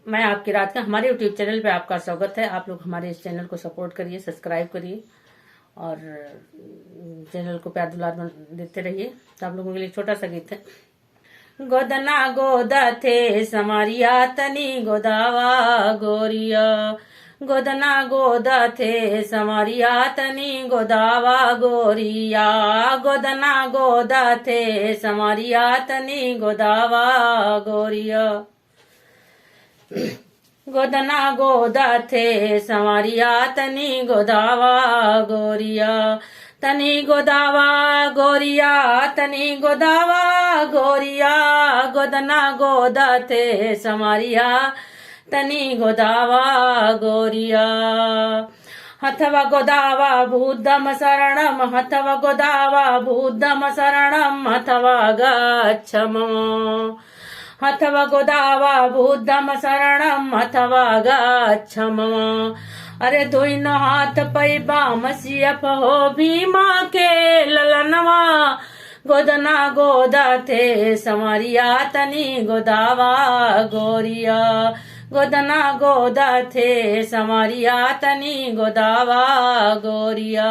मैं आपकी रात का हमारे यूट्यूब चैनल पे आपका स्वागत है। आप लोग हमारे इस चैनल को सपोर्ट करिए, सब्सक्राइब करिए और चैनल को प्यार दुलार देते रहिए। तो आप लोगों के लिए छोटा सा गीत है। गोदना गोदा थे समारिया तनी गोदावा गोरिया, गोदना गोदा थे समारिया तनी गोदावा गोरिया, गोदना गोदा थे समारिया तनी गोदावा गोरिया। गोदना गोदा थे संवरिया तनी गोदावा गोरिया, तनी गोदावा गोरिया, तनी गोदावा गोरिया, गोदना गोदा थे संवरिया तनी गोदावा गोरिया। हथवा गोदावा बुद्धम शरणम, हथवा गोदावा बुद्धम शरणम, हथवा गच्छमो, हथवा गोदावा बुद्धम शरणम, हथवा गच्छमो। अरे दोनों हाथ पैबा मसीहप हो भीमा के ललनवा, गोदना गोदा थे संवरिया तनी गोदावा गोरिया, गोदना गोदा थे संवरिया तनी गोदावा गोरिया।